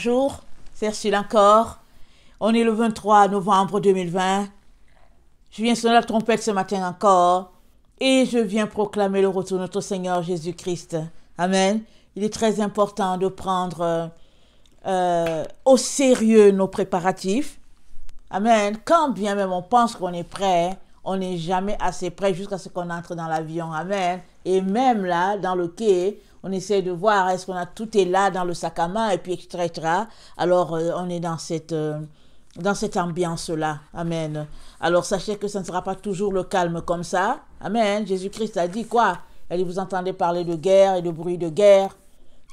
Bonjour, c'est Ursule encore. On est le 23 novembre 2020. Je viens sonner la trompette ce matin encore et je viens proclamer le retour de notre Seigneur Jésus-Christ. Amen. Il est très important de prendre au sérieux nos préparatifs. Amen. Quand bien même on pense qu'on est prêt, on n'est jamais assez prêt jusqu'à ce qu'on entre dans l'avion. Amen. Et même là, dans le quai, on essaie de voir est-ce qu'on a tout est là dans le sac à main et puis etc. Alors on est dans cette ambiance-là. Amen. Alors sachez que ça ne sera pas toujours le calme comme ça. Amen. Jésus-Christ a dit quoi? Il dit, vous entendez parler de guerre et de bruit de guerre.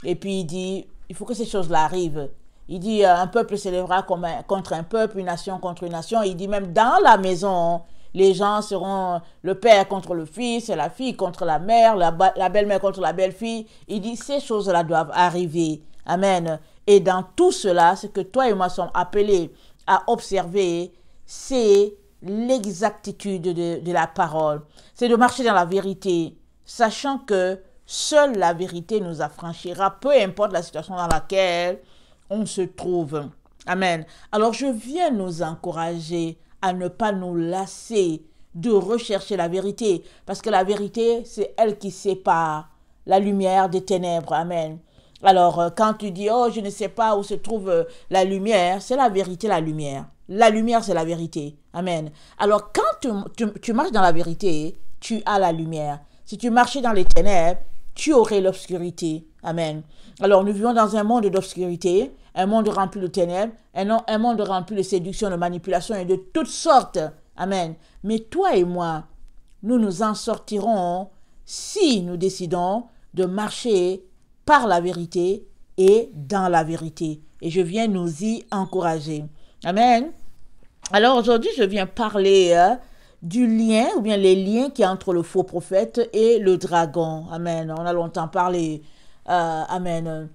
Et puis il dit, il faut que ces choses-là arrivent. Il dit, un peuple s'élèvera contre un peuple, une nation contre une nation. Il dit même dans la maison, les gens seront le père contre le fils, la fille contre la mère, la belle-mère contre la belle-fille. Il dit, ces choses-là doivent arriver. Amen. Et dans tout cela, ce que toi et moi sommes appelés à observer, c'est l'exactitude de la parole. C'est de marcher dans la vérité, sachant que seule la vérité nous affranchira, peu importe la situation dans laquelle on se trouve. Amen. Alors je viens nous encourager à ne pas nous lasser de rechercher la vérité, parce que la vérité, c'est elle qui sépare la lumière des ténèbres. Amen. Alors, quand tu dis, oh, je ne sais pas où se trouve la lumière, c'est la vérité, la lumière. La lumière, c'est la vérité. Amen. Alors, quand tu marches dans la vérité, tu as la lumière. Si tu marchais dans les ténèbres, tu aurais l'obscurité. Amen. Alors, nous vivons dans un monde d'obscurité, un monde rempli de ténèbres, un monde rempli de séduction, de manipulation et de toutes sortes. Amen. Mais toi et moi, nous nous en sortirons si nous décidons de marcher par la vérité et dans la vérité. Et je viens nous y encourager. Amen. Alors aujourd'hui, je viens parler du lien, ou bien les liens qu'il y a entre le faux prophète et le dragon. Amen. On a longtemps parlé, amen,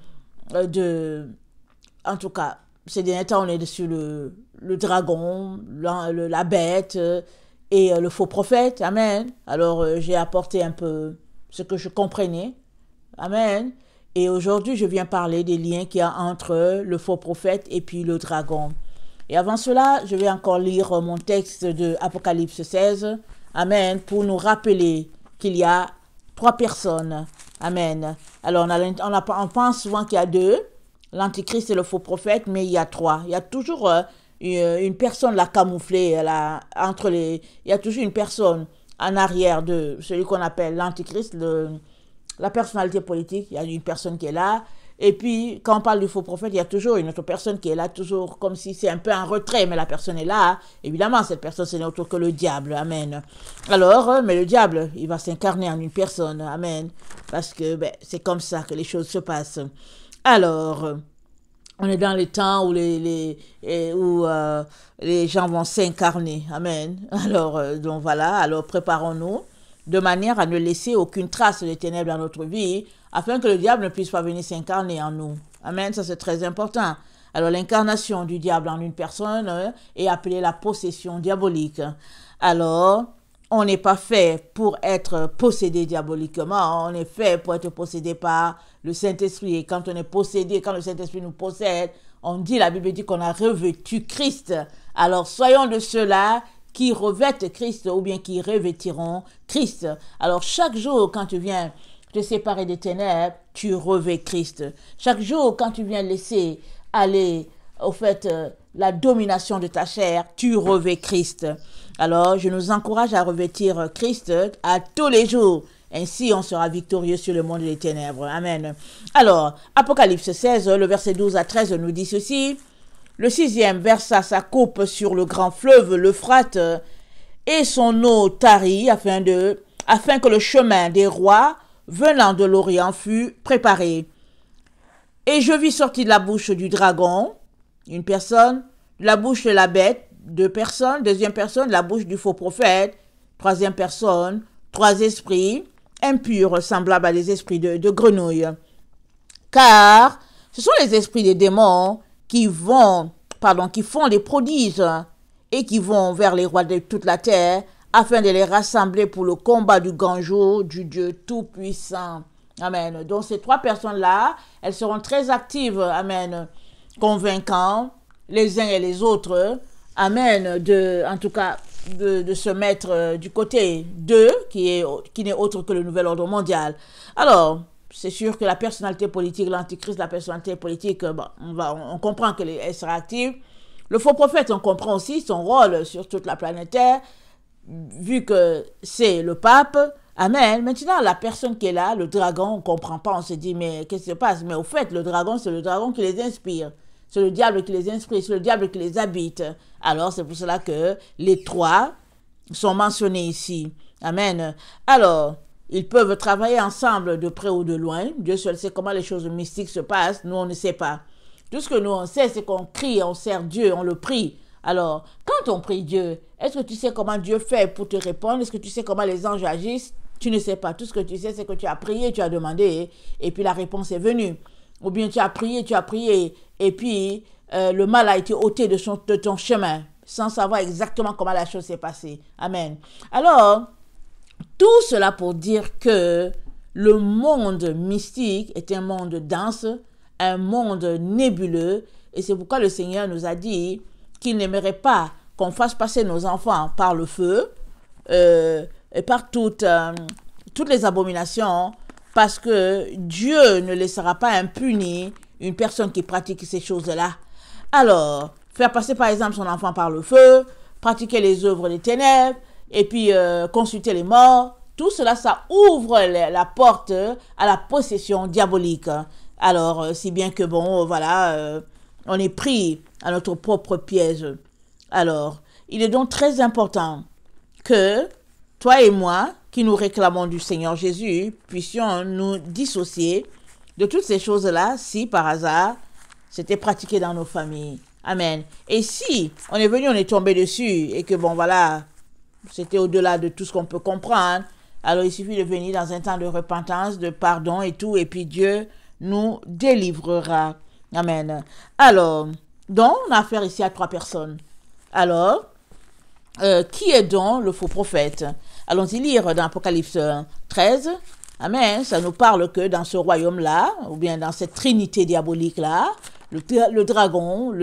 en tout cas, ces derniers temps, on est sur le dragon, la bête et le faux prophète. Amen. Alors, j'ai apporté un peu ce que je comprenais. Amen. Et aujourd'hui, je viens parler des liens qu'il y a entre le faux prophète et puis le dragon. Et avant cela, je vais encore lire mon texte de Apocalypse 16. Amen. Pour nous rappeler qu'il y a 3 personnes. Amen. Alors, on pense souvent qu'il y a 2. L'antichrist et le faux prophète, mais il y a 3. Il y a toujours une personne là camouflée il y a toujours une personne en arrière de celui qu'on appelle l'antichrist, la personnalité politique. Il y a une personne qui est là. Et puis, quand on parle du faux prophète, il y a toujours une autre personne qui est là, toujours comme si c'est un peu en retrait, mais la personne est là. Évidemment, cette personne, ce n'est autre que le diable. Amen. Alors, mais le diable, il va s'incarner en une personne. Amen. Parce que c'est comme ça que les choses se passent. Alors, on est dans les temps où les gens vont s'incarner. Amen. Alors, donc voilà. Alors, préparons-nous de manière à ne laisser aucune trace des ténèbres dans notre vie, afin que le diable ne puisse pas venir s'incarner en nous. Amen, ça c'est très important. Alors l'incarnation du diable en une personne est appelée la possession diabolique. Alors, on n'est pas fait pour être possédé diaboliquement, on est fait pour être possédé par le Saint-Esprit. Et quand on est possédé, quand le Saint-Esprit nous possède, la Bible dit qu'on a revêtu Christ. Alors soyons de ceux-là qui revêtent Christ ou bien qui revêtiront Christ. Alors chaque jour quand tu viens te séparer des ténèbres, tu revêts Christ. Chaque jour quand tu viens laisser aller au fait la domination de ta chair, tu revêts Christ. Alors je nous encourage à revêtir Christ à tous les jours. Ainsi on sera victorieux sur le monde des ténèbres. Amen. Alors Apocalypse 16, le verset 12 à 13 nous dit ceci. Le 6e versa sa coupe sur le grand fleuve, l'Euphrate, et son eau tarit, afin que le chemin des rois venant de l'Orient fût préparé. Et je vis sortir de la bouche du dragon, une personne, de la bouche de la bête, 2 personnes, 2e personne, de la bouche du faux prophète, 3e personne, 3 esprits, impurs, semblables à des esprits de grenouille. Car ce sont les esprits des démons qui font des prodiges et qui vont vers les rois de toute la terre afin de les rassembler pour le combat du grand jour du Dieu Tout-Puissant. Amen. Donc ces 3 personnes-là, elles seront très actives. Amen. convaincant les uns et les autres, amen, en tout cas, de se mettre du côté d'eux, qui n'est autre que le nouvel ordre mondial. Alors, c'est sûr que la personnalité politique, l'antichrist, la personnalité politique, bon, on comprend qu'elle sera active. Le faux prophète, on comprend aussi son rôle sur toute la planète Terre, vu que c'est le pape. Amen. Maintenant, la personne qui est là, le dragon, on ne comprend pas, on se dit, mais qu'est-ce qui se passe? Mais au fait, le dragon, c'est le dragon qui les inspire. C'est le diable qui les inspire, c'est le diable qui les habite. Alors, c'est pour cela que les trois sont mentionnés ici. Amen. Alors, ils peuvent travailler ensemble de près ou de loin. Dieu seul sait comment les choses mystiques se passent. Nous, on ne sait pas. Tout ce que nous, on sait, c'est qu'on crie, on sert Dieu, on le prie. Alors, quand on prie Dieu, est-ce que tu sais comment Dieu fait pour te répondre? Est-ce que tu sais comment les anges agissent? Tu ne sais pas. Tout ce que tu sais, c'est que tu as prié, tu as demandé, et puis la réponse est venue. Ou bien tu as prié, et puis le mal a été ôté de ton chemin, sans savoir exactement comment la chose s'est passée. Amen. Alors, tout cela pour dire que le monde mystique est un monde dense, un monde nébuleux, et c'est pourquoi le Seigneur nous a dit qu'il n'aimerait pas qu'on fasse passer nos enfants par le feu et par toutes les abominations, parce que Dieu ne laissera pas impuni une personne qui pratique ces choses-là. Alors, faire passer par exemple son enfant par le feu, pratiquer les œuvres des ténèbres, et puis consulter les morts, tout cela, ça ouvre la porte à la possession diabolique. Alors, si bien que, bon, voilà, on est pris à notre propre piège. Alors, il est donc très important que toi et moi, qui nous réclamons du Seigneur Jésus, puissions nous dissocier de toutes ces choses-là, si par hasard, c'était pratiqué dans nos familles. Amen. Et si on est venu, on est tombé dessus, et que bon, voilà, c'était au-delà de tout ce qu'on peut comprendre, alors il suffit de venir dans un temps de repentance, de pardon et tout, et puis Dieu nous délivrera. Amen. Alors, donc, on a affaire ici à 3 personnes. Alors, qui est donc le faux prophète? Allons-y lire dans Apocalypse 13. Amen. Ça nous parle que dans ce royaume-là, ou bien dans cette trinité diabolique-là, le dragon,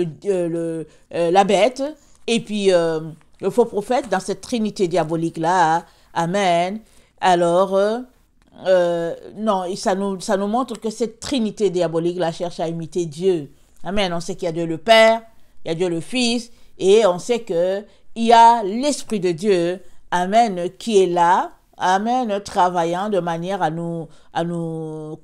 la bête, et puis le faux prophète, dans cette trinité diabolique-là, amen. Alors, non, ça nous montre que cette trinité diabolique-là cherche à imiter Dieu. Amen. On sait qu'il y a Dieu le Père, il y a Dieu le Fils, et on sait qu'il y a l'Esprit de Dieu, amen, qui est là, amen, travaillant de manière à nous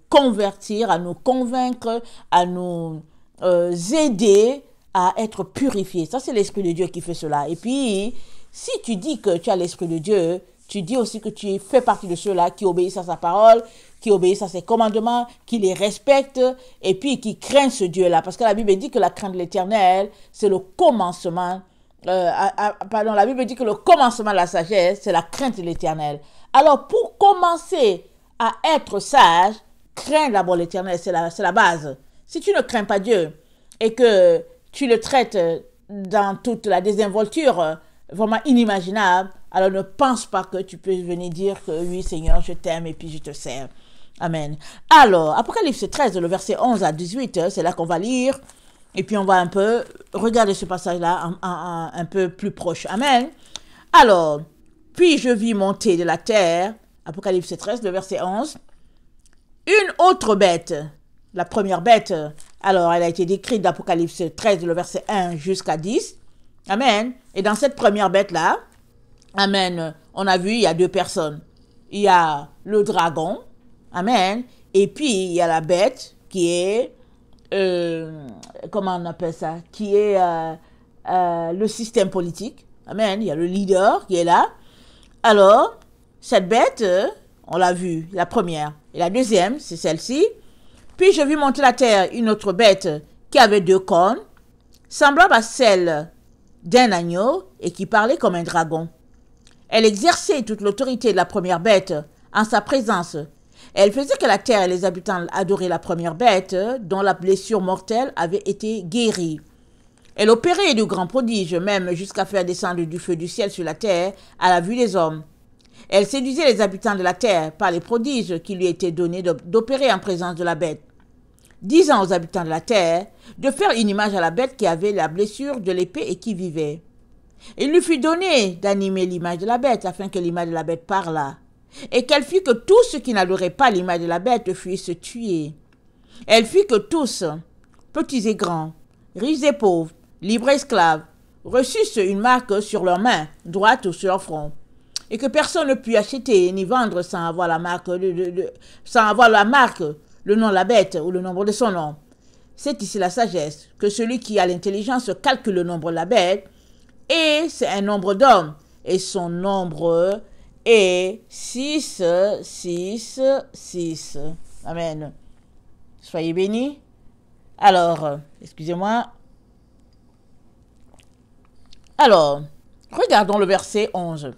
convertir, à nous convaincre, à nous aider à être purifiés. Ça, c'est l'Esprit de Dieu qui fait cela. Et puis, si tu dis que tu as l'Esprit de Dieu, tu dis aussi que tu fais partie de ceux-là qui obéissent à sa parole, qui obéissent à ses commandements, qui les respectent, et puis qui craignent ce Dieu-là. Parce que la Bible dit que la crainte de l'Éternel, c'est le commencement. La Bible dit que le commencement de la sagesse, c'est la crainte de l'Éternel. Alors, pour commencer à être sage, crains d'abord l'Éternel, c'est la base. Si tu ne crains pas Dieu et que tu le traites dans toute la désinvolture vraiment inimaginable, alors ne pense pas que tu peux venir dire que oui, Seigneur, je t'aime et puis je te sers. Amen. Alors, Apocalypse 13, le verset 11 à 18, c'est là qu'on va lire. Et puis, on va un peu regarder ce passage-là un peu plus proche. Amen. Alors, puis je vis monter de la terre, Apocalypse 13, le verset 11, une autre bête. La première bête, alors, elle a été décrite d'Apocalypse 13, le verset 1 jusqu'à 10. Amen. Et dans cette première bête-là, amen, on a vu, il y a 2 personnes. Il y a le dragon, amen, et puis il y a la bête qui est, comment on appelle ça, qui est le système politique. Amen, il y a le leader qui est là. Alors, cette bête, on l'a vue, la première. Et la deuxième, c'est celle-ci. Puis je vis monter la terre une autre bête qui avait 2 cornes, semblable à celle d'un agneau et qui parlait comme un dragon. Elle exerçait toute l'autorité de la première bête en sa présence. Elle faisait que la terre et les habitants adoraient la première bête dont la blessure mortelle avait été guérie. Elle opérait de grands prodiges, même jusqu'à faire descendre du feu du ciel sur la terre à la vue des hommes. Elle séduisait les habitants de la terre par les prodiges qui lui étaient donnés d'opérer en présence de la bête. disant aux habitants de la terre de faire une image à la bête qui avait la blessure de l'épée et qui vivait. Il lui fut donné d'animer l'image de la bête, afin que l'image de la bête parlât, et qu'elle fit que tous ceux qui n'adoraient pas l'image de la bête fussent tués. Elle fit que tous, petits et grands, riches et pauvres, libres et esclaves, reçussent une marque sur leur main droite ou sur leur front, et que personne ne put acheter ni vendre sans avoir la marque, le nom de la bête ou le nombre de son nom. C'est ici la sagesse, que celui qui a l'intelligence calcule le nombre de la bête, et c'est un nombre d'hommes, et son nombre est 6, 6, 6. Amen. Soyez bénis. Alors, excusez-moi. Alors, regardons le verset 11.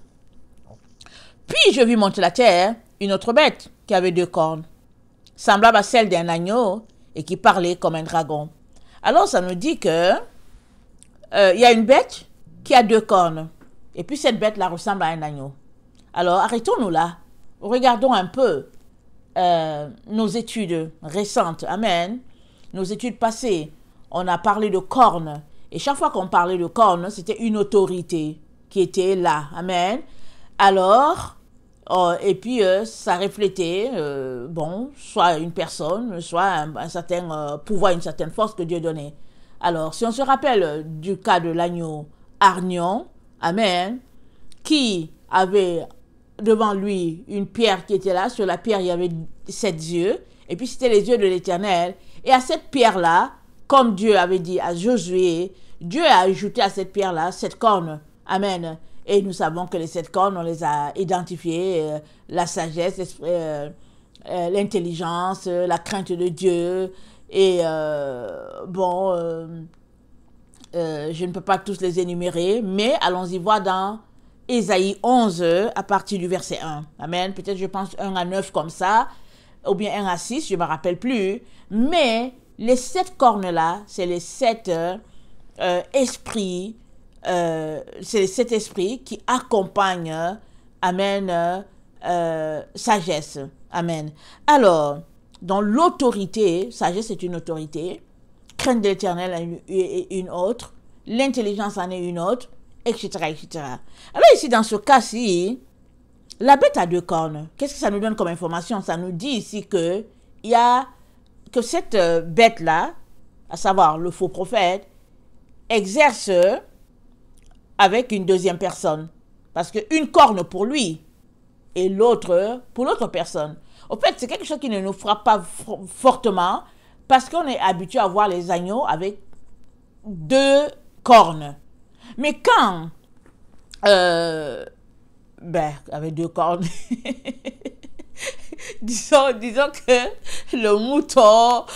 Puis je vis monter la terre une autre bête qui avait 2 cornes, semblable à celle d'un agneau et qui parlait comme un dragon. Alors ça nous dit que il y a une bête qui a 2 cornes et puis cette bête-là ressemble à un agneau. Alors arrêtons-nous là, regardons un peu nos études récentes, amen, nos études passées. On a parlé de cornes et chaque fois qu'on parlait de cornes, c'était une autorité qui était là, amen. Alors, et puis ça reflétait, soit une personne, soit un certain pouvoir, une certaine force que Dieu donnait. Alors, si on se rappelle du cas de l'agneau Argnon, amen, qui avait devant lui une pierre qui était là, sur la pierre il y avait 7 yeux, et puis c'était les yeux de l'Éternel, et à cette pierre-là, comme Dieu avait dit à Josué, Dieu a ajouté à cette pierre-là 7 cornes, amen. Et nous savons que les 7 cornes, on les a identifiées, la sagesse, l'intelligence, la crainte de Dieu. Et je ne peux pas tous les énumérer, mais allons-y voir dans Ésaïe 11, à partir du verset 1. Amen. Peut-être je pense 1 à 9 comme ça, ou bien 1 à 6, je ne me rappelle plus. Mais les 7 cornes-là, c'est les 7 esprits. C'est cet esprit qui accompagne, amen, sagesse, amen. Alors, dans l'autorité, sagesse est une autorité, crainte de l'Éternel est une autre, l'intelligence en est une autre, etc., etc. Alors ici, dans ce cas-ci, la bête a 2 cornes. Qu'est-ce que ça nous donne comme information? Ça nous dit ici que cette bête-là, à savoir le faux prophète, exerce avec une deuxième personne. Parce qu'une corne pour lui et l'autre pour l'autre personne. Au fait, c'est quelque chose qui ne nous frappe pas fortement parce qu'on est habitué à voir les agneaux avec 2 cornes. Mais quand, avec 2 cornes, disons que le mouton,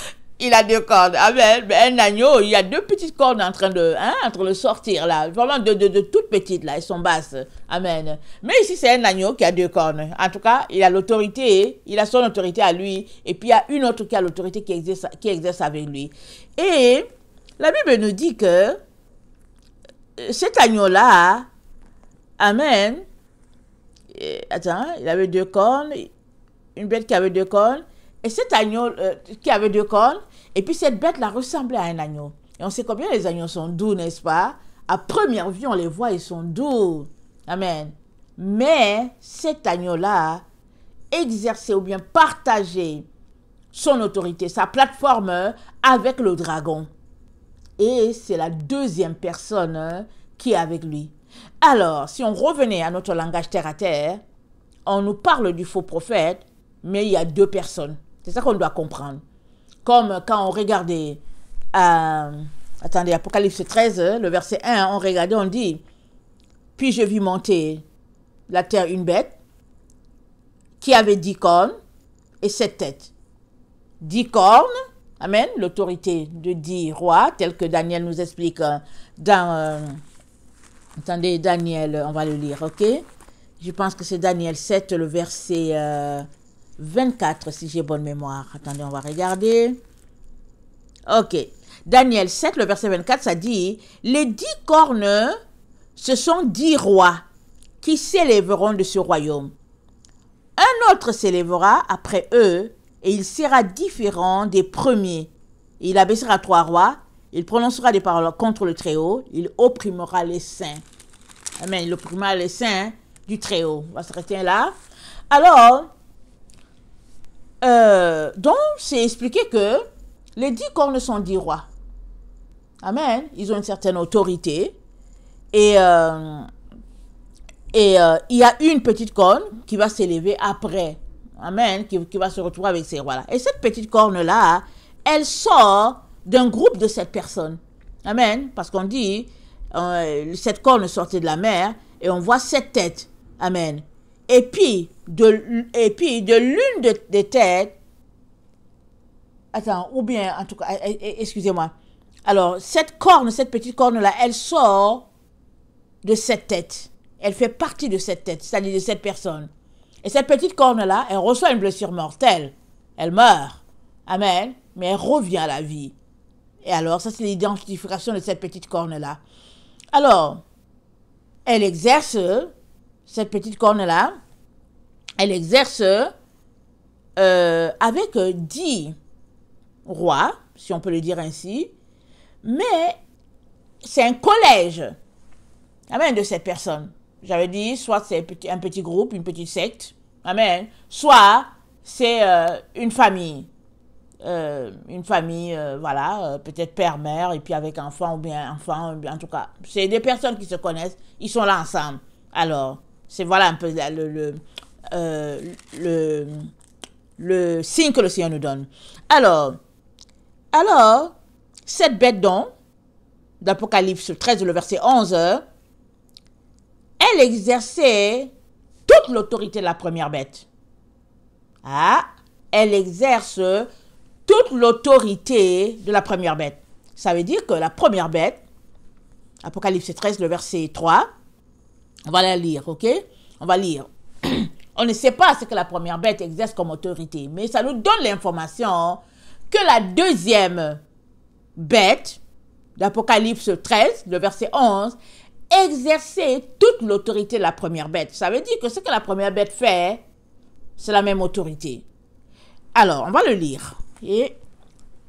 il a 2 cornes. Amen. Mais un agneau, il y a 2 petites cornes en train de le sortir là. Vraiment de toutes petites là. Elles sont basses. Amen. Mais ici, c'est un agneau qui a 2 cornes. En tout cas, il a l'autorité. Il a son autorité à lui. Et puis, il y a une autre qui a l'autorité qui exerce avec lui. Et la Bible nous dit que cet agneau-là, amen. Il avait 2 cornes. Une bête qui avait 2 cornes. Et cet agneau qui avait 2 cornes, et puis cette bête-là ressemblait à un agneau. Et on sait combien les agneaux sont doux, n'est-ce pas? À première vue, on les voit, ils sont doux. Amen. Mais cet agneau-là exerçait ou bien partageait son autorité, sa plateforme avec le dragon. Et c'est la deuxième personne qui est avec lui. Alors, si on revenait à notre langage terre à terre, on nous parle du faux prophète, mais il y a 2 personnes. C'est ça qu'on doit comprendre. Comme quand on regardait, Apocalypse 13, le verset 1, on regardait, on dit, « Puis je vis monter la terre une bête qui avait 10 cornes et 7 têtes. » 10 cornes, amen, l'autorité de 10 rois, tel que Daniel nous explique dans... attendez, Daniel, on va le lire, ok? Je pense que c'est Daniel 7, le verset 24, si j'ai bonne mémoire. Attendez, on va regarder. Ok. Daniel 7, le verset 24, ça dit, « Les 10 cornes, ce sont 10 rois qui s'élèveront de ce royaume. Un autre s'élèvera après eux, et il sera différent des premiers, Il abaissera 3 rois. Il prononcera des paroles contre le Très-Haut. Il opprimera les saints. Amen. Il opprimera les saints du Très-Haut. On va s'arrêter là. Alors, donc, c'est expliqué que les 10 cornes sont 10 rois. Amen. Ils ont une certaine autorité. Et il y a une petite corne qui va s'élever après. Amen. Qui va se retrouver avec ces rois-là. Et cette petite corne-là, elle sort d'un groupe de 7 personnes. Amen. Parce qu'on dit, cette corne sortait de la mer et on voit 7 têtes. Amen. Et puis, de l'une des têtes, attends, ou bien, en tout cas, excusez-moi. Alors, cette petite corne-là, elle sort de cette tête. Elle fait partie de cette tête, c'est-à-dire de cette personne. Et cette petite corne-là, elle reçoit une blessure mortelle. Elle meurt. Amen. Mais elle revient à la vie. Et alors, ça, c'est l'identification de cette petite corne-là. Alors, elle exerce, cette petite corne-là, elle exerce avec 10 rois, si on peut le dire ainsi, mais c'est un collège, amen, de cette personne. J'avais dit, soit c'est un petit groupe, une petite secte, amen, soit c'est une famille, voilà, peut-être père, mère, et puis avec enfant, ou bien enfant, en tout cas, c'est des personnes qui se connaissent, ils sont là ensemble. Alors, c'est voilà un peu le signe que le Seigneur nous donne. Alors, cette bête donc, d'Apocalypse 13, le verset 11, elle exerçait toute l'autorité de la première bête. Ah, elle exerce toute l'autorité de la première bête. Ça veut dire que la première bête, Apocalypse 13, le verset 3, on va la lire, ok? On va lire. On ne sait pas ce que la première bête exerce comme autorité, mais ça nous donne l'information que la deuxième bête, d'Apocalypse 13, le verset 11, exerçait toute l'autorité de la première bête. Ça veut dire que ce que la première bête fait, c'est la même autorité. Alors, on va le lire et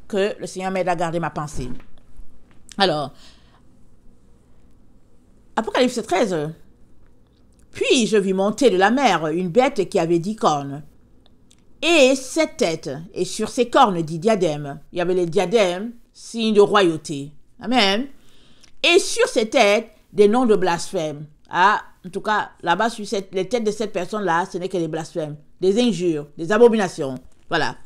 que le Seigneur m'aide à garder ma pensée. Alors, Apocalypse 13. Puis je vis monter de la mer une bête qui avait 10 cornes et 7 têtes, et sur ses cornes 10 diadèmes. Il y avait les diadèmes, signe de royauté. Amen. Et sur ses têtes, des noms de blasphème. Ah, en tout cas, là-bas, sur les têtes de cette personne-là, ce n'est que des blasphèmes, des injures, des abominations. Voilà.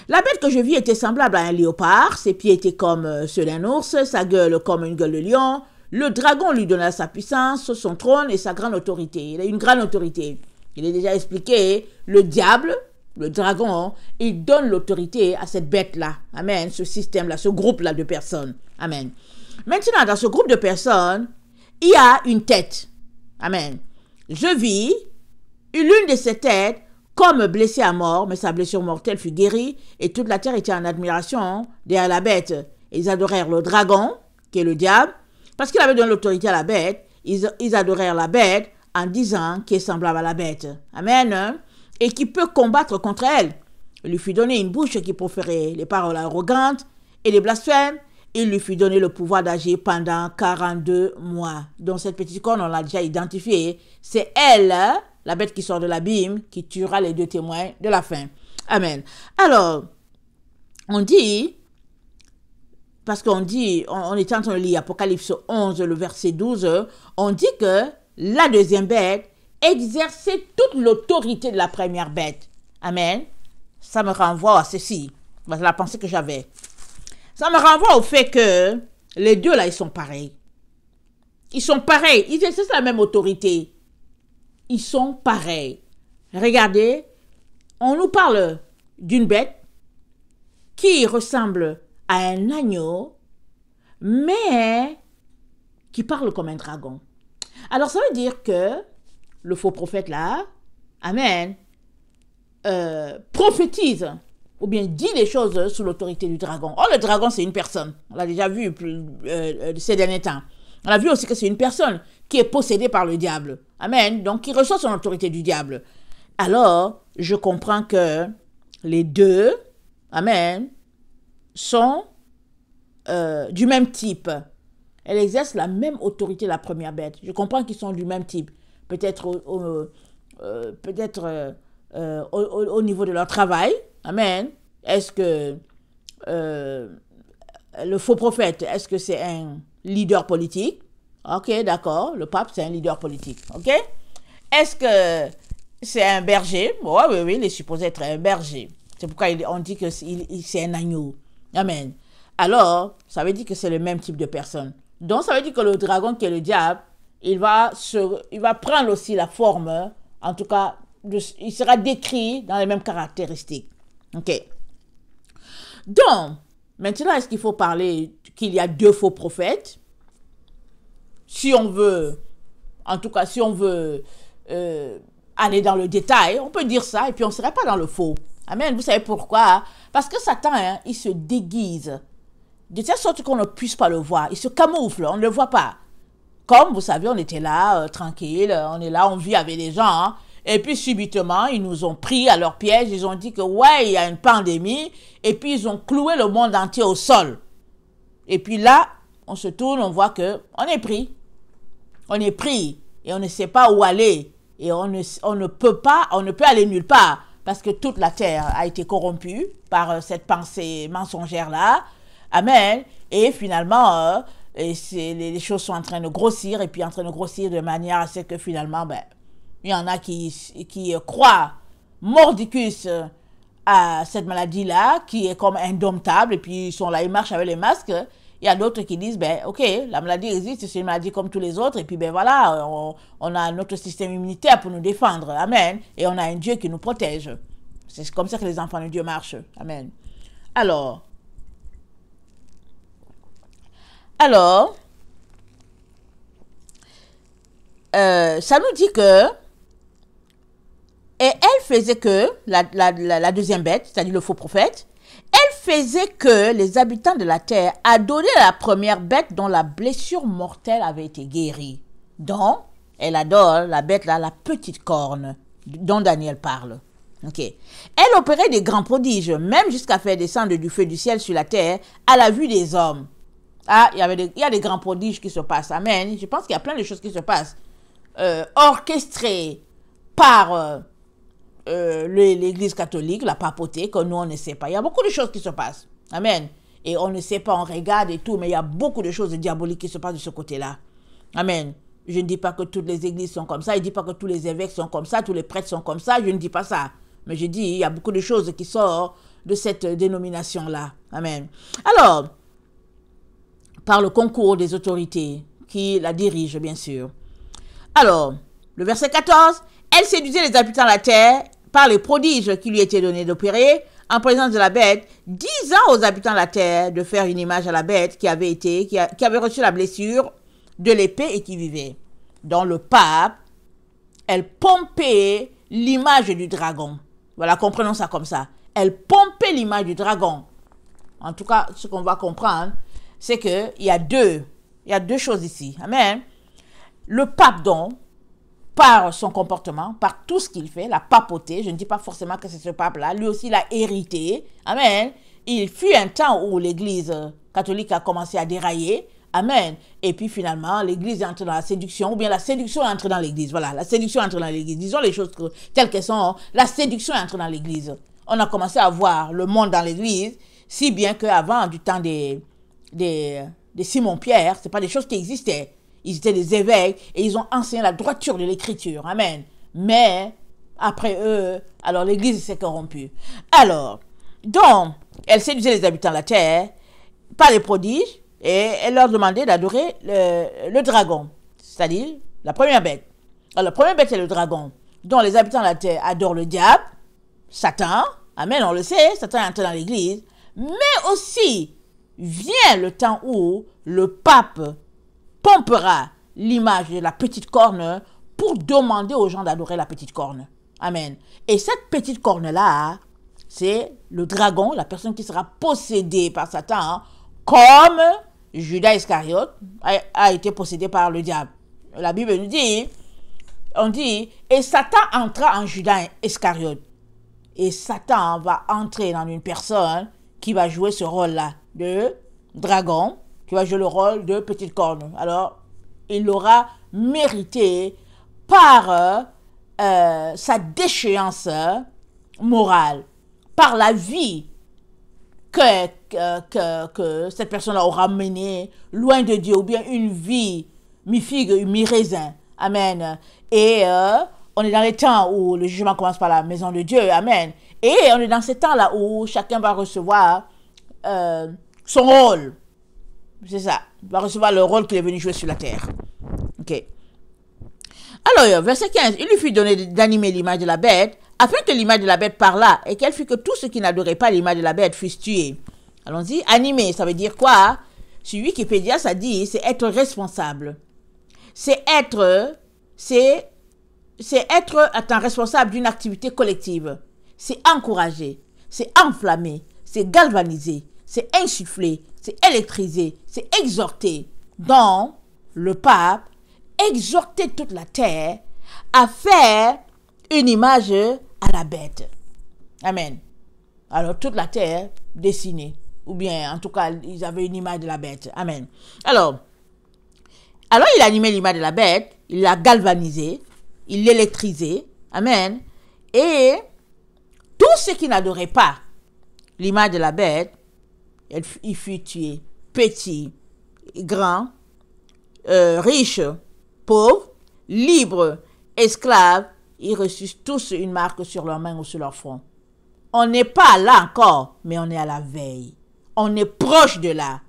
La bête que je vis était semblable à un léopard, ses pieds étaient comme ceux d'un ours, sa gueule comme une gueule de lion. Le dragon lui donna sa puissance, son trône et sa grande autorité. Il a une grande autorité. Il est déjà expliqué, le diable, le dragon, il donne l'autorité à cette bête-là. Amen. Ce système-là, ce groupe-là de personnes. Amen. Maintenant, dans ce groupe de personnes, il y a une tête. Amen. Je vis l'une de ces têtes comme blessée à mort, mais sa blessure mortelle fut guérie, et toute la terre était en admiration derrière la bête. Ils adorèrent le dragon, qui est le diable, parce qu'il avait donné l'autorité à la bête. Ils adorèrent la bête en disant qu'il est semblable à la bête. Amen. Et qui peut combattre contre elle. Il lui fut donné une bouche qui proférait les paroles arrogantes et les blasphèmes. Il lui fut donné le pouvoir d'agir pendant 42 mois. Donc cette petite corne, on l'a déjà identifiée. C'est elle, la bête qui sort de l'abîme, qui tuera les 2 témoins de la fin. Amen. Alors, on dit, parce qu'on dit, on est en train de lire Apocalypse 11, le verset 12, on dit que la deuxième bête exerçait toute l'autorité de la première bête. Amen. Ça me renvoie à ceci. C'est la pensée que j'avais. Ça me renvoie au fait que les deux là, ils sont pareils. Ils sont pareils. Ils exercent la même autorité. Ils sont pareils. Regardez, on nous parle d'une bête qui ressemble à un agneau, mais qui parle comme un dragon. Alors ça veut dire que le faux prophète là, amen, prophétise ou bien dit des choses sous l'autorité du dragon. Oh, le dragon, c'est une personne. On l'a déjà vu ces derniers temps. On a vu aussi que c'est une personne qui est possédée par le diable. Amen. Donc, qui reçoit son autorité du diable. Alors, je comprends que les deux, amen, sont du même type. Elles exercent la même autorité, la première bête. Je comprends qu'ils sont du même type. Peut-être au niveau de leur travail. Amen. Est-ce que le faux prophète, est-ce que c'est un leader politique? Ok, d'accord. Le pape, c'est un leader politique. Ok? Est-ce que c'est un berger? Oui, oui, oui, il est supposé être un berger. C'est pourquoi on dit que c'est un agneau. Amen. Alors, ça veut dire que c'est le même type de personne. Donc, ça veut dire que le dragon qui est le diable, il va prendre aussi la forme, en tout cas, il sera décrit dans les mêmes caractéristiques. Ok. Donc, maintenant, est-ce qu'il faut parler qu'il y a 2 faux prophètes? Si on veut, en tout cas, si on veut aller dans le détail, on peut dire ça, et puis on ne serait pas dans le faux. Amen. Vous savez pourquoi? Parce que Satan, il se déguise de telle sorte qu'on ne puisse pas le voir. Il se camoufle, on ne le voit pas. Comme, vous savez, on était là, tranquille, on est là, on vit avec les gens, hein, et puis subitement, ils nous ont pris à leur piège, ils ont dit que, ouais, il y a une pandémie, et puis ils ont cloué le monde entier au sol. Et puis là, on se tourne, on voit que on est pris. On est pris, et on ne sait pas où aller, et on ne peut aller nulle part, parce que toute la terre a été corrompue par cette pensée mensongère-là. Amen. Et finalement, les choses sont en train de grossir, et puis en train de grossir de manière à ce que finalement, il y en a qui croient mordicus à cette maladie-là, qui est comme indomptable, et puis ils sont là, ils marchent avec les masques. Il y a d'autres qui disent, ok, la maladie existe, c'est une maladie comme tous les autres, et puis voilà, on a notre système immunitaire pour nous défendre. Amen. Et on a un Dieu qui nous protège. C'est comme ça que les enfants de Dieu marchent. Amen. Alors, ça nous dit que, et elle faisait que, la deuxième bête, c'est-à-dire le faux prophète, elle faisait que les habitants de la terre adoraient la première bête dont la blessure mortelle avait été guérie. Donc, elle adore la bête là, la petite corne, dont Daniel parle. Ok. Elle opérait des grands prodiges, même jusqu'à faire descendre du feu du ciel sur la terre à la vue des hommes. Ah, il y a des grands prodiges qui se passent. Amen. Je pense qu'il y a plein de choses qui se passent. Orchestrées par l'Église catholique, la papauté, que nous, on ne sait pas. Il y a beaucoup de choses qui se passent. Amen. Et on ne sait pas, on regarde et tout, mais il y a beaucoup de choses diaboliques qui se passent de ce côté-là. Amen. Je ne dis pas que toutes les églises sont comme ça. Je ne dis pas que tous les évêques sont comme ça, tous les prêtres sont comme ça. Je ne dis pas ça. Mais je dis, il y a beaucoup de choses qui sortent de cette dénomination-là. Amen. Alors, par le concours des autorités qui la dirigent, bien sûr. Alors, le verset 14, elle séduisait les habitants de la terre par les prodiges qui lui étaient donnés d'opérer en présence de la bête, disant aux habitants de la terre de faire une image à la bête qui avait reçu la blessure de l'épée et qui vivait. Dans le pape, elle pompait l'image du dragon. Voilà, comprenons ça comme ça. Elle pompait l'image du dragon. En tout cas, ce qu'on va comprendre, c'est qu'il y a deux choses ici. Amen. Le pape, donc, par son comportement, par tout ce qu'il fait, la papauté, je ne dis pas forcément que c'est ce pape-là, lui aussi l'a hérité. Amen. Il fut un temps où l'Église catholique a commencé à dérailler. Amen. Et puis finalement, l'Église est entrée dans la séduction, ou bien la séduction est entrée dans l'Église. Voilà, la séduction est entrée dans l'Église. Disons les choses telles qu'elles sont. La séduction est entrée dans l'Église. On a commencé à voir le monde dans l'Église, si bien qu'avant, du temps des Simon-Pierre, ce pas des choses qui existaient. Ils étaient des évêques et ils ont enseigné la droiture de l'écriture. Amen. Mais, après eux, alors l'Église s'est corrompue. Alors, donc, elle séduisait les habitants de la terre par les prodiges et elle leur demandait d'adorer le dragon, c'est-à-dire la première bête. Alors, la première bête, c'est le dragon. Donc, les habitants de la terre adorent le diable, Satan. Amen, on le sait, Satan est entré dans l'Église. Mais aussi, vient le temps où le pape pompera l'image de la petite corne pour demander aux gens d'adorer la petite corne. Amen. Et cette petite corne-là, c'est le dragon, la personne qui sera possédée par Satan, comme Judas Iscariote a été possédé par le diable. La Bible nous dit, et Satan entra en Judas Iscariote. Et Satan va entrer dans une personne qui va jouer ce rôle-là de dragon, qui va jouer le rôle de petite corne. Alors, il l'aura mérité par sa déchéance morale, par la vie que cette personne aura menée loin de Dieu, ou bien une vie mi-figue, mi-raisin. Amen. Et on est dans les temps où le jugement commence par la maison de Dieu. Amen. Et on est dans ces temps-là où chacun va recevoir son rôle. C'est ça. Il va recevoir le rôle qu'il est venu jouer sur la terre. Ok. Alors, verset 15. Il lui fut donné d'animer l'image de la bête, afin que l'image de la bête parlât, et qu'elle fût que tous ceux qui n'adoraient pas l'image de la bête fussent tués. Allons-y. Animer, ça veut dire quoi? Sur Wikipédia, ça dit, c'est être responsable. C'est être responsable d'une activité collective. C'est encourager, c'est enflammer, c'est galvaniser, c'est insuffler, c'est électriser, c'est exhorter. Donc, le pape exhortait toute la terre à faire une image à la bête. Amen. Alors, toute la terre dessinée. Ou bien, en tout cas, ils avaient une image de la bête. Amen. Alors, il animait l'image de la bête, il l'a galvanisée, il l'électrisait. Amen. Et tous ceux qui n'adoraient pas l'image de la bête, il fut tué. Petit, grand, riche, pauvre, libre, esclave, ils reçurent tous une marque sur leurs mains ou sur leur front. On n'est pas là encore, mais on est à la veille. On est proche de là.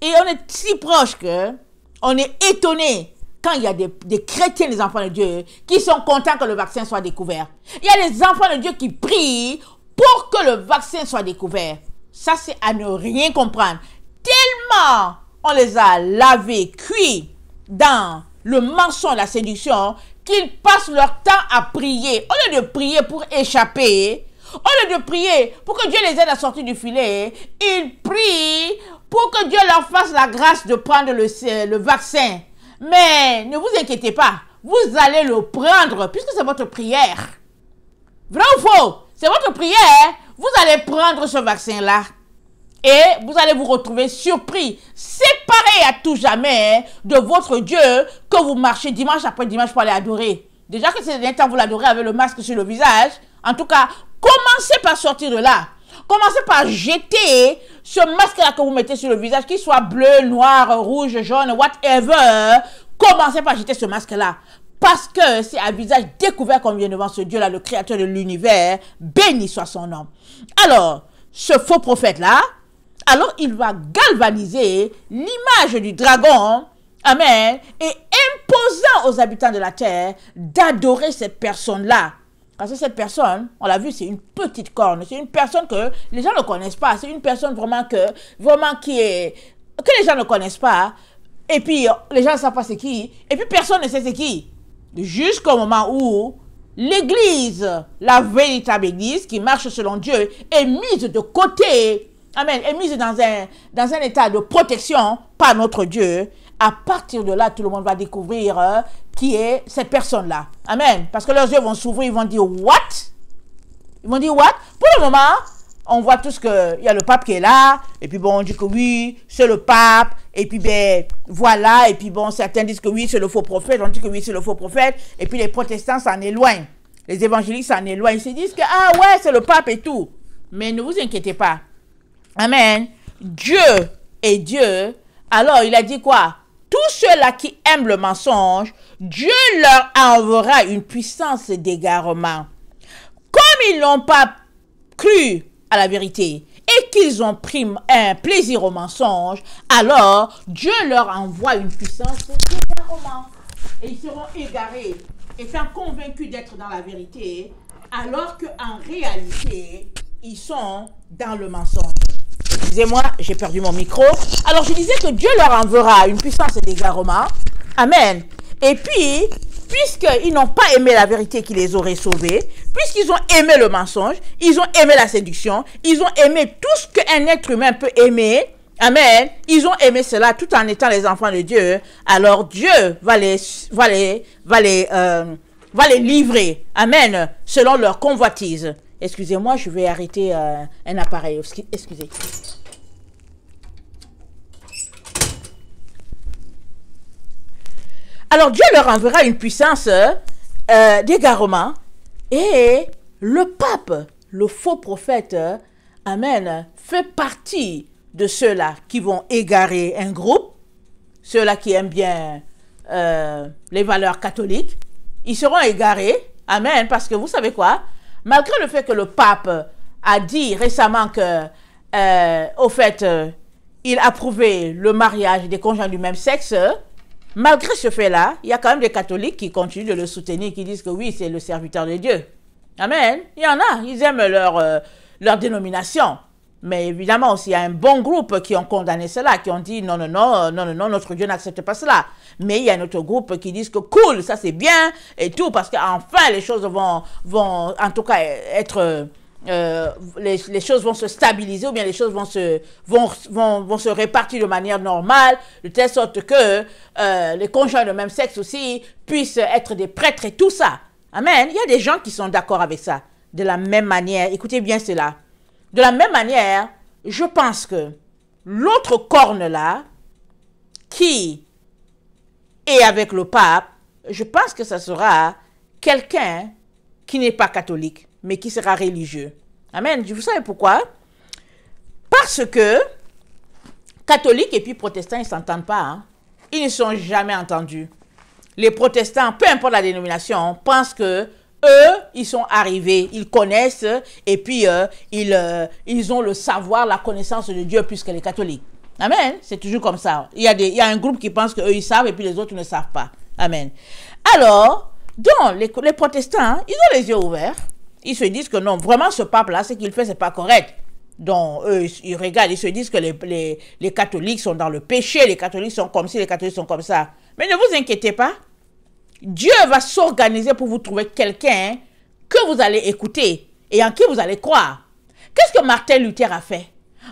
Et on est si proche que on est étonné quand il y a des chrétiens, des enfants de Dieu, qui sont contents que le vaccin soit découvert. Il y a des enfants de Dieu qui prient pour que le vaccin soit découvert. Ça, c'est à ne rien comprendre. Tellement on les a lavés, cuits dans le mensonge, la séduction, qu'ils passent leur temps à prier. Au lieu de prier pour échapper, au lieu de prier pour que Dieu les aide à sortir du filet, ils prient pour que Dieu leur fasse la grâce de prendre le vaccin. Mais ne vous inquiétez pas, vous allez le prendre puisque c'est votre prière. Vrai ou faux? C'est votre prière. Vous allez prendre ce vaccin-là. Et vous allez vous retrouver surpris, séparés à tout jamais de votre Dieu que vous marchez dimanche après dimanche pour aller adorer. Déjà que ces derniers temps, vous l'adorez avec le masque sur le visage. En tout cas, commencez par sortir de là. Commencez par jeter ce masque-là que vous mettez sur le visage, qu'il soit bleu, noir, rouge, jaune, whatever. Commencez par jeter ce masque-là. Parce que c'est un visage découvert qu'on vient devant ce Dieu-là, le créateur de l'univers. Béni soit son nom. Alors, ce faux prophète-là, alors il va galvaniser l'image du dragon, amen, et imposant aux habitants de la terre d'adorer cette personne-là. Parce que cette personne, on l'a vu, c'est une petite corne. C'est une personne que les gens ne connaissent pas. C'est une personne que les gens ne connaissent pas. Et puis, les gens ne savent pas c'est qui. Et puis, personne ne sait c'est qui. Jusqu'au moment où l'église, la véritable église qui marche selon Dieu, est mise de côté. Amen. Est mise dans un état de protection par notre Dieu. À partir de là, tout le monde va découvrir qui est cette personne-là. Amen. Parce que leurs yeux vont s'ouvrir, ils vont dire « What ?» Ils vont dire « What ?» Pour le moment, on voit tous qu'il y a le pape qui est là. Et puis bon, on dit que oui, c'est le pape. Et puis ben, voilà. Et puis bon, certains disent que oui, c'est le faux prophète. On dit que oui, c'est le faux prophète. Et puis les protestants s'en éloignent. Les évangéliques s'en éloignent. Ils se disent que ah ouais, c'est le pape et tout. Mais ne vous inquiétez pas. Amen. Dieu est Dieu. Alors, il a dit quoi? Tous ceux-là qui aiment le mensonge, Dieu leur enverra une puissance d'égarement. Comme ils n'ont pas cru à la vérité et qu'ils ont pris un plaisir au mensonge, alors Dieu leur envoie une puissance d'égarement. Et ils seront égarés, étant convaincus d'être dans la vérité, alors qu'en réalité, ils sont dans le mensonge. Excusez-moi, j'ai perdu mon micro. Alors, je disais que Dieu leur enverra une puissance d'égarement. Amen. Et puis, puisqu'ils n'ont pas aimé la vérité qui les aurait sauvés, puisqu'ils ont aimé le mensonge, ils ont aimé la séduction, ils ont aimé tout ce qu'un être humain peut aimer. Amen. Ils ont aimé cela tout en étant les enfants de Dieu. Alors, Dieu va les livrer. Amen. Selon leur convoitise. Excusez-moi, je vais arrêter un appareil. Excusez. Alors Dieu leur enverra une puissance d'égarement et le pape, le faux prophète, amen, fait partie de ceux-là qui vont égarer un groupe, ceux-là qui aiment bien les valeurs catholiques. Ils seront égarés, amen, parce que vous savez quoi, malgré le fait que le pape a dit récemment que, au fait, il approuvait le mariage des conjoints du même sexe, malgré ce fait-là, il y a quand même des catholiques qui continuent de le soutenir, qui disent que oui, c'est le serviteur de Dieu. Amen. Il y en a, ils aiment leur dénomination. Mais évidemment aussi, il y a un bon groupe qui ont condamné cela, qui ont dit non, notre Dieu n'accepte pas cela. Mais il y a un autre groupe qui disent que cool, ça c'est bien et tout, parce qu'enfin les choses vont en tout cas être... les choses vont se stabiliser ou bien les choses vont se répartir de manière normale, de telle sorte que les conjoints de même sexe aussi puissent être des prêtres et tout ça. Amen. Il y a des gens qui sont d'accord avec ça. De la même manière, écoutez bien cela. De la même manière, je pense que l'autre corne là, qui est avec le pape, je pense que ça sera quelqu'un qui n'est pas catholique, mais qui sera religieux. Amen. Vous savez pourquoi? Parce que catholiques et puis protestants, ils ne s'entendent pas. Hein? Ils ne sont jamais entendus. Les protestants, peu importe la dénomination, pensent que eux, ils sont arrivés, ils connaissent et puis ils ont le savoir, la connaissance de Dieu plus que les catholiques. Amen. C'est toujours comme ça. Il y a un groupe qui pense qu'eux, ils savent et puis les autres ne savent pas. Amen. Alors, donc, les protestants, ils ont les yeux ouverts. Ils se disent que non, vraiment ce pape-là, ce qu'il fait, c'est pas correct. Donc, eux, ils regardent, ils se disent que les catholiques sont dans le péché, les catholiques sont comme ci, les catholiques sont comme ça. Mais ne vous inquiétez pas. Dieu va s'organiser pour vous trouver quelqu'un que vous allez écouter et en qui vous allez croire. Qu'est-ce que Martin Luther a fait?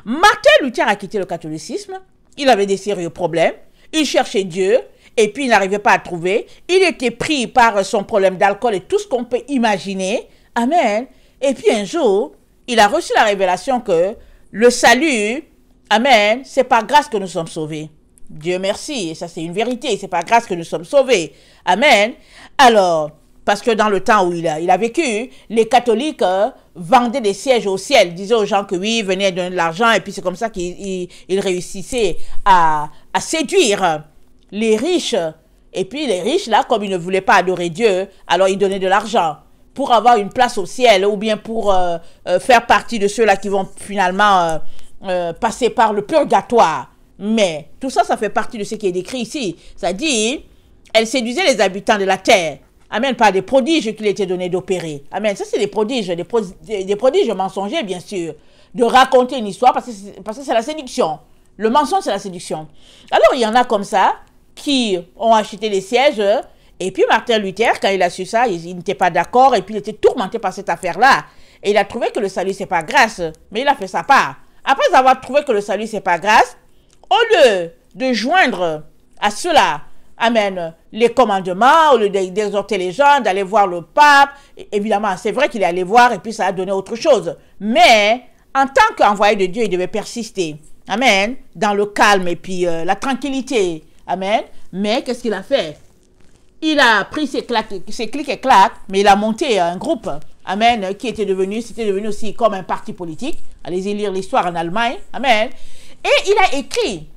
Martin Luther a quitté le catholicisme. Il avait des sérieux problèmes. Il cherchait Dieu et puis il n'arrivait pas à trouver. Il était pris par son problème d'alcool et tout ce qu'on peut imaginer. Amen. Et puis un jour, il a reçu la révélation que le salut, amen, c'est par grâce que nous sommes sauvés. Dieu merci, et ça c'est une vérité, c'est par grâce que nous sommes sauvés. Amen. Alors, parce que dans le temps où il a vécu, les catholiques vendaient des sièges au ciel, disaient aux gens que oui, venez donner de l'argent, et puis c'est comme ça qu'ils réussissaient à séduire les riches. Et puis les riches, là, comme ils ne voulaient pas adorer Dieu, alors ils donnaient de l'argent pour avoir une place au ciel, ou bien pour faire partie de ceux-là qui vont finalement passer par le purgatoire. Mais tout ça, ça fait partie de ce qui est décrit ici. Ça dit, elle séduisait les habitants de la terre. Amen, par des prodiges qu'il était donné d'opérer. Amen, ça c'est des prodiges mensongers, bien sûr. De raconter une histoire parce que c'est la séduction. Le mensonge, c'est la séduction. Alors, il y en a comme ça qui ont acheté des sièges. Et puis, Martin Luther, quand il a su ça, il n'était pas d'accord. Et puis, il était tourmenté par cette affaire-là. Et il a trouvé que le salut, c'est pas grâce. Mais il a fait sa part. Après avoir trouvé que le salut, c'est pas grâce, au lieu de joindre à cela, amen, les commandements, au lieu d'exhorter les gens, d'aller voir le pape, évidemment, c'est vrai qu'il est allé voir et puis ça a donné autre chose. Mais, en tant qu'envoyé de Dieu, il devait persister, amen, dans le calme et puis la tranquillité, amen. Mais, qu'est-ce qu'il a fait? Il a pris ses clics et claques, mais il a monté un groupe, amen, c'était devenu aussi comme un parti politique. Allez-y lire l'histoire en Allemagne, amen. Et il a écrit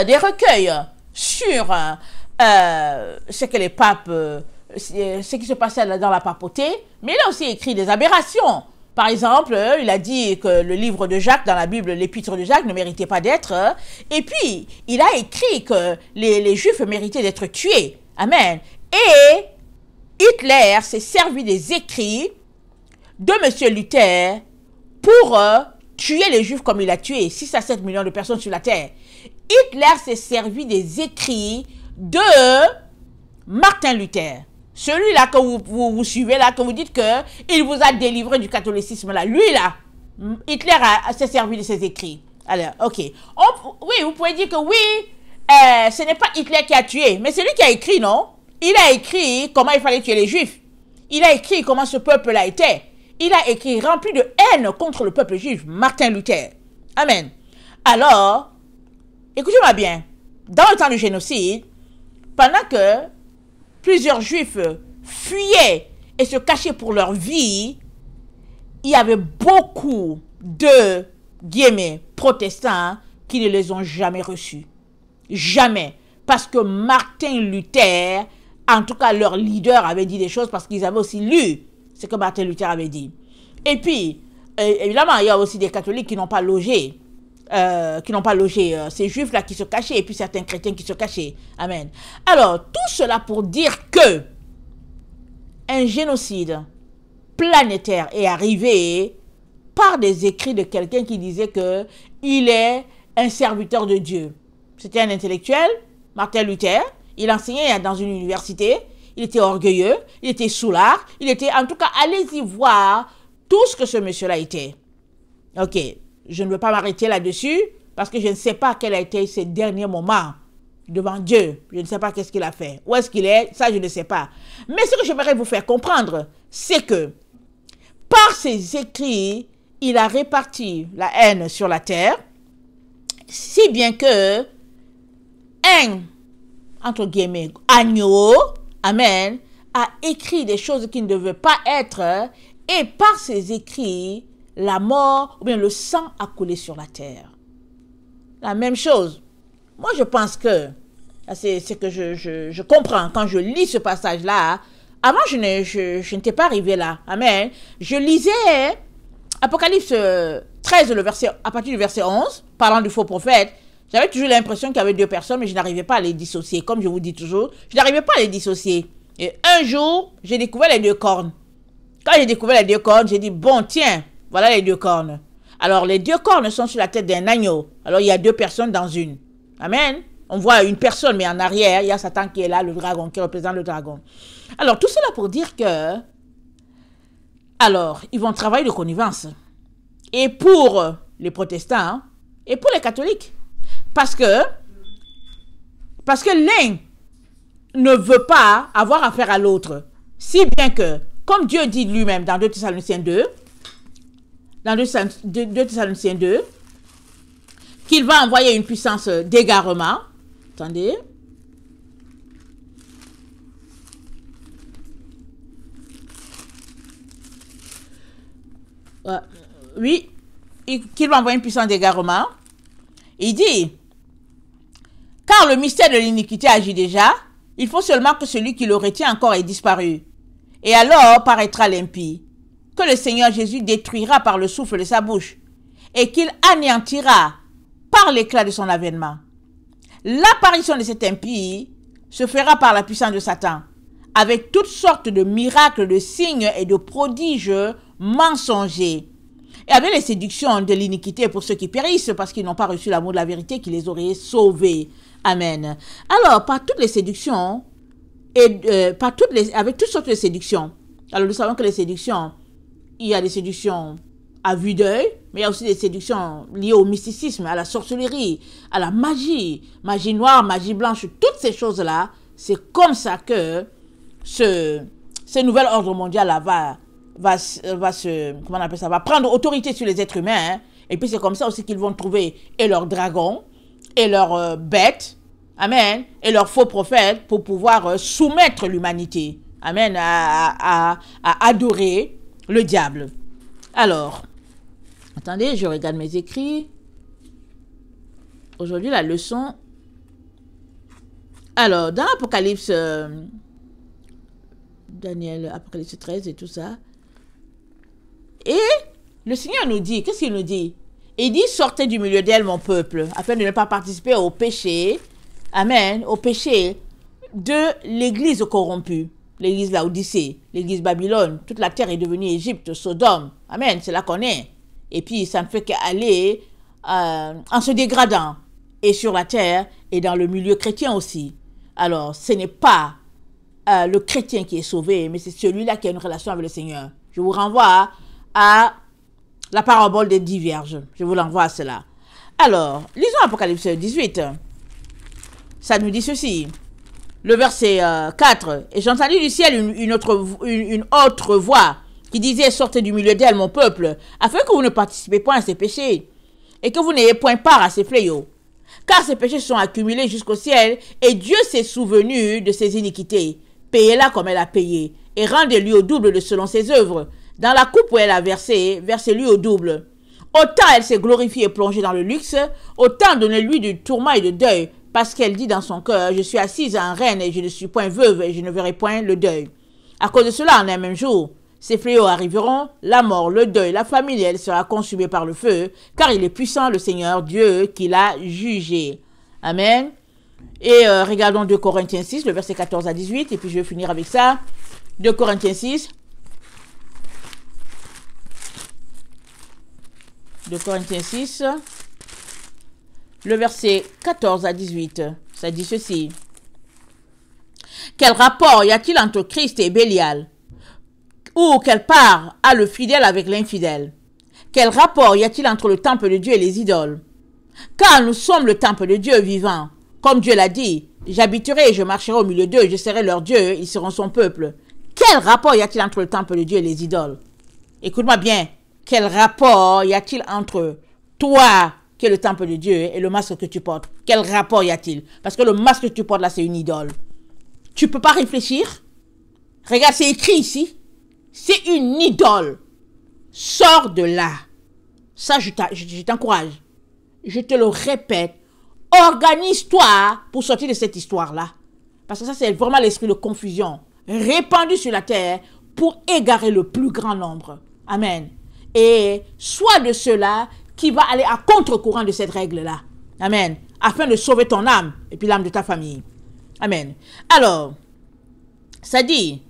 des recueils sur ce que les papes, ce qui se passait dans la papauté, mais il a aussi écrit des aberrations. Par exemple, il a dit que le livre de Jacques dans la Bible, l'épître de Jacques ne méritait pas d'être. Et puis, il a écrit que les Juifs méritaient d'être tués. Amen. Et Hitler s'est servi des écrits de M. Luther pour tuer les Juifs comme il a tué 6 à 7 millions de personnes sur la terre. Hitler s'est servi des écrits de Martin Luther. Celui-là que vous suivez, là, que vous dites qu'il vous a délivré du catholicisme, là. Lui, là, Hitler s'est servi de ses écrits. Alors, ok. Oui, vous pouvez dire que oui, ce n'est pas Hitler qui a tué, mais c'est lui qui a écrit, non? Il a écrit comment il fallait tuer les Juifs. Il a écrit comment ce peuple-là était. il a écrit rempli de haine contre le peuple juif, Martin Luther. Amen. Alors, écoutez-moi bien, dans le temps du génocide, pendant que plusieurs juifs fuyaient et se cachaient pour leur vie, il y avait beaucoup de guillemets protestants qui ne les ont jamais reçus. Jamais. Parce que Martin Luther, en tout cas leur leader, avait dit des choses parce qu'ils avaient aussi lu ce que Martin Luther avait dit. Et puis, évidemment, il y a aussi des catholiques qui n'ont pas logé. Ces juifs-là qui se cachaient et puis certains chrétiens qui se cachaient. Amen. Alors, tout cela pour dire que un génocide planétaire est arrivé par des écrits de quelqu'un qui disait que il est un serviteur de Dieu. C'était un intellectuel, Martin Luther. Il enseignait dans une université. Il était orgueilleux, il était soulard, il était, en tout cas, allez-y voir tout ce que ce monsieur-là était. Ok, je ne veux pas m'arrêter là-dessus parce que je ne sais pas quel a été ses derniers moments devant Dieu. Je ne sais pas qu'est-ce qu'il a fait. Où est-ce qu'il est? Ça, je ne sais pas. Mais ce que j'aimerais vous faire comprendre, c'est que par ses écrits, il a réparti la haine sur la terre, si bien que un, entre guillemets, agneau, amen, a écrit des choses qui ne devaient pas être, et par ses écrits, la mort ou bien le sang a coulé sur la terre. La même chose. Moi, je pense que, c'est ce que je comprends quand je lis ce passage-là. Avant, je n'étais pas arrivé là. Amen. Je lisais Apocalypse 13, à partir du verset 11, parlant du faux prophète. J'avais toujours l'impression qu'il y avait deux personnes, mais je n'arrivais pas à les dissocier. Comme je vous dis toujours, je n'arrivais pas à les dissocier. Et un jour, j'ai découvert les deux cornes. Quand j'ai découvert les deux cornes, j'ai dit, bon, tiens, voilà les deux cornes. Alors, les deux cornes sont sur la tête d'un agneau. Alors, il y a deux personnes dans une. Amen. On voit une personne, mais en arrière, il y a Satan qui est là, le dragon, qui représente le dragon. Alors, tout cela pour dire que, alors, ils vont travailler de connivence. Et pour les protestants, et pour les catholiques. Parce que l'un ne veut pas avoir affaire à l'autre. Si bien que, comme Dieu dit lui-même dans 2 Thessaloniciens 2, qu'il va envoyer une puissance d'égarement. Attendez. Oui, qu'il va envoyer une puissance d'égarement. Il dit, car le mystère de l'iniquité agit déjà, il faut seulement que celui qui le retient encore ait disparu. Et alors paraîtra l'impie, que le Seigneur Jésus détruira par le souffle de sa bouche, et qu'il anéantira par l'éclat de son avènement. L'apparition de cet impie se fera par la puissance de Satan, avec toutes sortes de miracles, de signes et de prodiges mensongers, et avec les séductions de l'iniquité pour ceux qui périssent, parce qu'ils n'ont pas reçu l'amour de la vérité qui les aurait sauvés. Amen. Alors, par toutes les séductions, avec toutes sortes de séductions. Alors, nous savons que les séductions, il y a des séductions à vue d'œil, mais il y a aussi des séductions liées au mysticisme, à la sorcellerie, à la magie, magie noire, magie blanche, toutes ces choses-là. C'est comme ça que ce nouvel ordre mondial va prendre autorité sur les êtres humains. Hein. Et puis c'est comme ça aussi qu'ils vont trouver et leurs dragons, et leurs bêtes, amen, et leurs faux prophètes pour pouvoir soumettre l'humanité, amen, à adorer le diable. Alors, attendez, je regarde mes écrits. Aujourd'hui, la leçon. Alors, dans Apocalypse, Daniel, Apocalypse 13 et tout ça. Et le Seigneur nous dit, qu'est-ce qu'il nous dit? Il dit, sortez du milieu d'elle, mon peuple, afin de ne pas participer au péché, amen, au péché de l'église corrompue, l'église Laodicée, l'église Babylone. Toute la terre est devenue Égypte, Sodome, amen, c'est là qu'on est. Et puis, ça ne fait qu'aller en se dégradant, et sur la terre, et dans le milieu chrétien aussi. Alors, ce n'est pas le chrétien qui est sauvé, mais c'est celui-là qui a une relation avec le Seigneur. Je vous renvoie à la parabole des 10 vierges. Je vous l'envoie à cela. Alors, lisons Apocalypse 18. Ça nous dit ceci. Le verset 4. Et j'entendis du ciel une autre voix qui disait « Sortez du milieu d'elle, mon peuple, afin que vous ne participez point à ses péchés, et que vous n'ayez point part à ses fléaux. Car ses péchés sont accumulés jusqu'au ciel, et Dieu s'est souvenu de ses iniquités. Payez-la comme elle a payé, et rendez-lui au double de selon ses œuvres. Dans la coupe où elle a versé, versez-lui au double. Autant elle s'est glorifiée et plongée dans le luxe, autant donnez-lui du tourment et de deuil, parce qu'elle dit dans son cœur, je suis assise en reine et je ne suis point veuve et je ne verrai point le deuil. À cause de cela, en un même jour, ces fléaux arriveront, la mort, le deuil, la famille, elle sera consumée par le feu, car il est puissant, le Seigneur Dieu, qui l'a jugé. Amen. Et regardons 2 Corinthiens 6, le verset 14 à 18, et puis je vais finir avec ça. 2 Corinthiens 6. 2 Corinthiens 6, le verset 14 à 18, ça dit ceci. Quel rapport y a-t-il entre Christ et Bélial? Ou quelle part a le fidèle avec l'infidèle? Quel rapport y a-t-il entre le temple de Dieu et les idoles? Car nous sommes le temple de Dieu vivant. Comme Dieu l'a dit, j'habiterai et je marcherai au milieu d'eux, je serai leur Dieu, ils seront son peuple. Quel rapport y a-t-il entre le temple de Dieu et les idoles? Écoute-moi bien. Quel rapport y a-t-il entre toi, qui est le temple de Dieu, et le masque que tu portes? Quel rapport y a-t-il? Parce que le masque que tu portes là, c'est une idole. Tu ne peux pas réfléchir? Regarde, c'est écrit ici. C'est une idole. Sors de là. Ça, je t'encourage. Je te le répète. Organise-toi pour sortir de cette histoire-là. Parce que ça, c'est vraiment l'esprit de confusion répandu sur la terre pour égarer le plus grand nombre. Amen. Et sois de ceux-là qui va aller à contre-courant de cette règle-là. Amen. Afin de sauver ton âme et puis l'âme de ta famille. Amen. Alors, ça dit,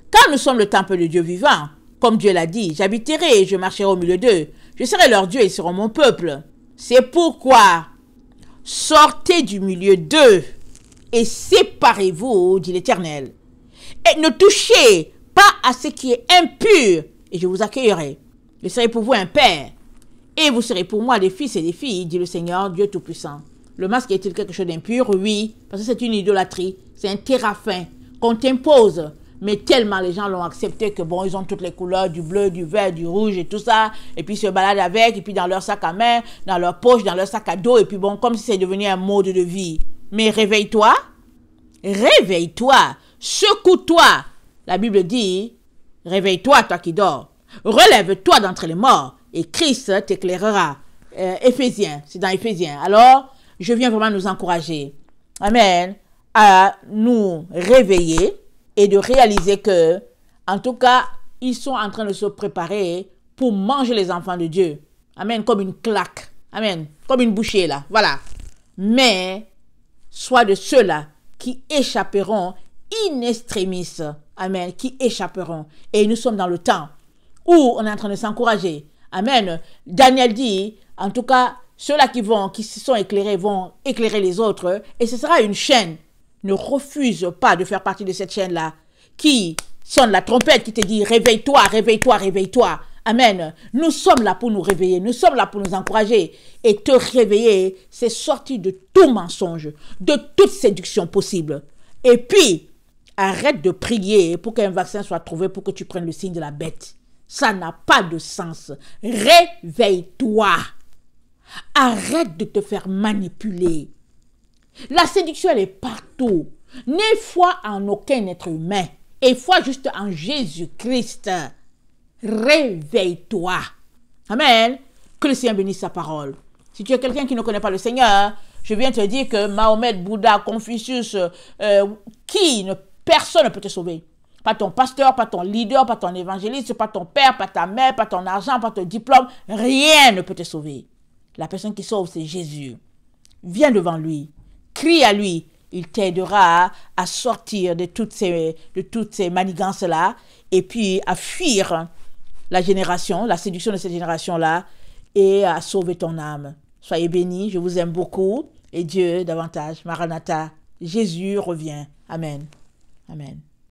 car nous sommes le temple de Dieu vivant, comme Dieu l'a dit, j'habiterai et je marcherai au milieu d'eux. Je serai leur Dieu et ils seront mon peuple. C'est pourquoi, sortez du milieu d'eux et séparez-vous, dit l'Éternel. Et ne touchez pas à ce qui est impur et je vous accueillerai. Je serai pour vous un père et vous serez pour moi des fils et des filles, dit le Seigneur, Dieu Tout-Puissant. Le masque est-il quelque chose d'impur? Oui, parce que c'est une idolâtrie. C'est un téraphin qu'on t'impose. Mais tellement les gens l'ont accepté que bon, ils ont toutes les couleurs, du bleu, du vert, du rouge et tout ça. Et puis ils se baladent avec, et puis dans leur sac à main, dans leur poche, dans leur sac à dos. Et puis bon, comme si c'est devenu un mode de vie. Mais réveille-toi. Réveille-toi. Secoue-toi. La Bible dit, réveille-toi, toi qui dors. Relève-toi d'entre les morts. Et Christ t'éclairera. Éphésiens, c'est dans Éphésiens. Alors, je viens vraiment nous encourager. Amen. À nous réveiller et de réaliser que, en tout cas, ils sont en train de se préparer pour manger les enfants de Dieu. Amen. Comme une claque. Amen. Comme une bouchée là. Voilà. Mais, sois de ceux-là qui échapperont in extremis. Amen. Qui échapperont. Et nous sommes dans le temps où on est en train de s'encourager. Amen. Daniel dit, en tout cas, ceux-là qui se sont éclairés vont éclairer les autres. Et ce sera une chaîne. Ne refuse pas de faire partie de cette chaîne-là qui sonne la trompette, qui te dit réveille-toi, réveille-toi, réveille-toi. Amen. Nous sommes là pour nous réveiller. Nous sommes là pour nous encourager. Et te réveiller, c'est sortir de tout mensonge, de toute séduction possible. Et puis, arrête de prier pour qu'un vaccin soit trouvé pour que tu prennes le signe de la bête. Ça n'a pas de sens. Réveille-toi. Arrête de te faire manipuler. La séduction, elle est partout. N'aie foi en aucun être humain. Et foi juste en Jésus-Christ. Réveille-toi. Amen. Que le Seigneur bénisse sa parole. Si tu es quelqu'un qui ne connaît pas le Seigneur, je viens te dire que Mahomet, Bouddha, Confucius, personne ne peut te sauver. Pas ton pasteur, pas ton leader, pas ton évangéliste, pas ton père, pas ta mère, pas ton argent, pas ton diplôme. Rien ne peut te sauver. La personne qui sauve, c'est Jésus. Viens devant lui. Crie à lui. Il t'aidera à sortir de toutes ces manigances-là et puis à fuir la séduction de cette génération-là et à sauver ton âme. Soyez bénis, je vous aime beaucoup et Dieu davantage. Maranatha, Jésus revient. Amen. Amen.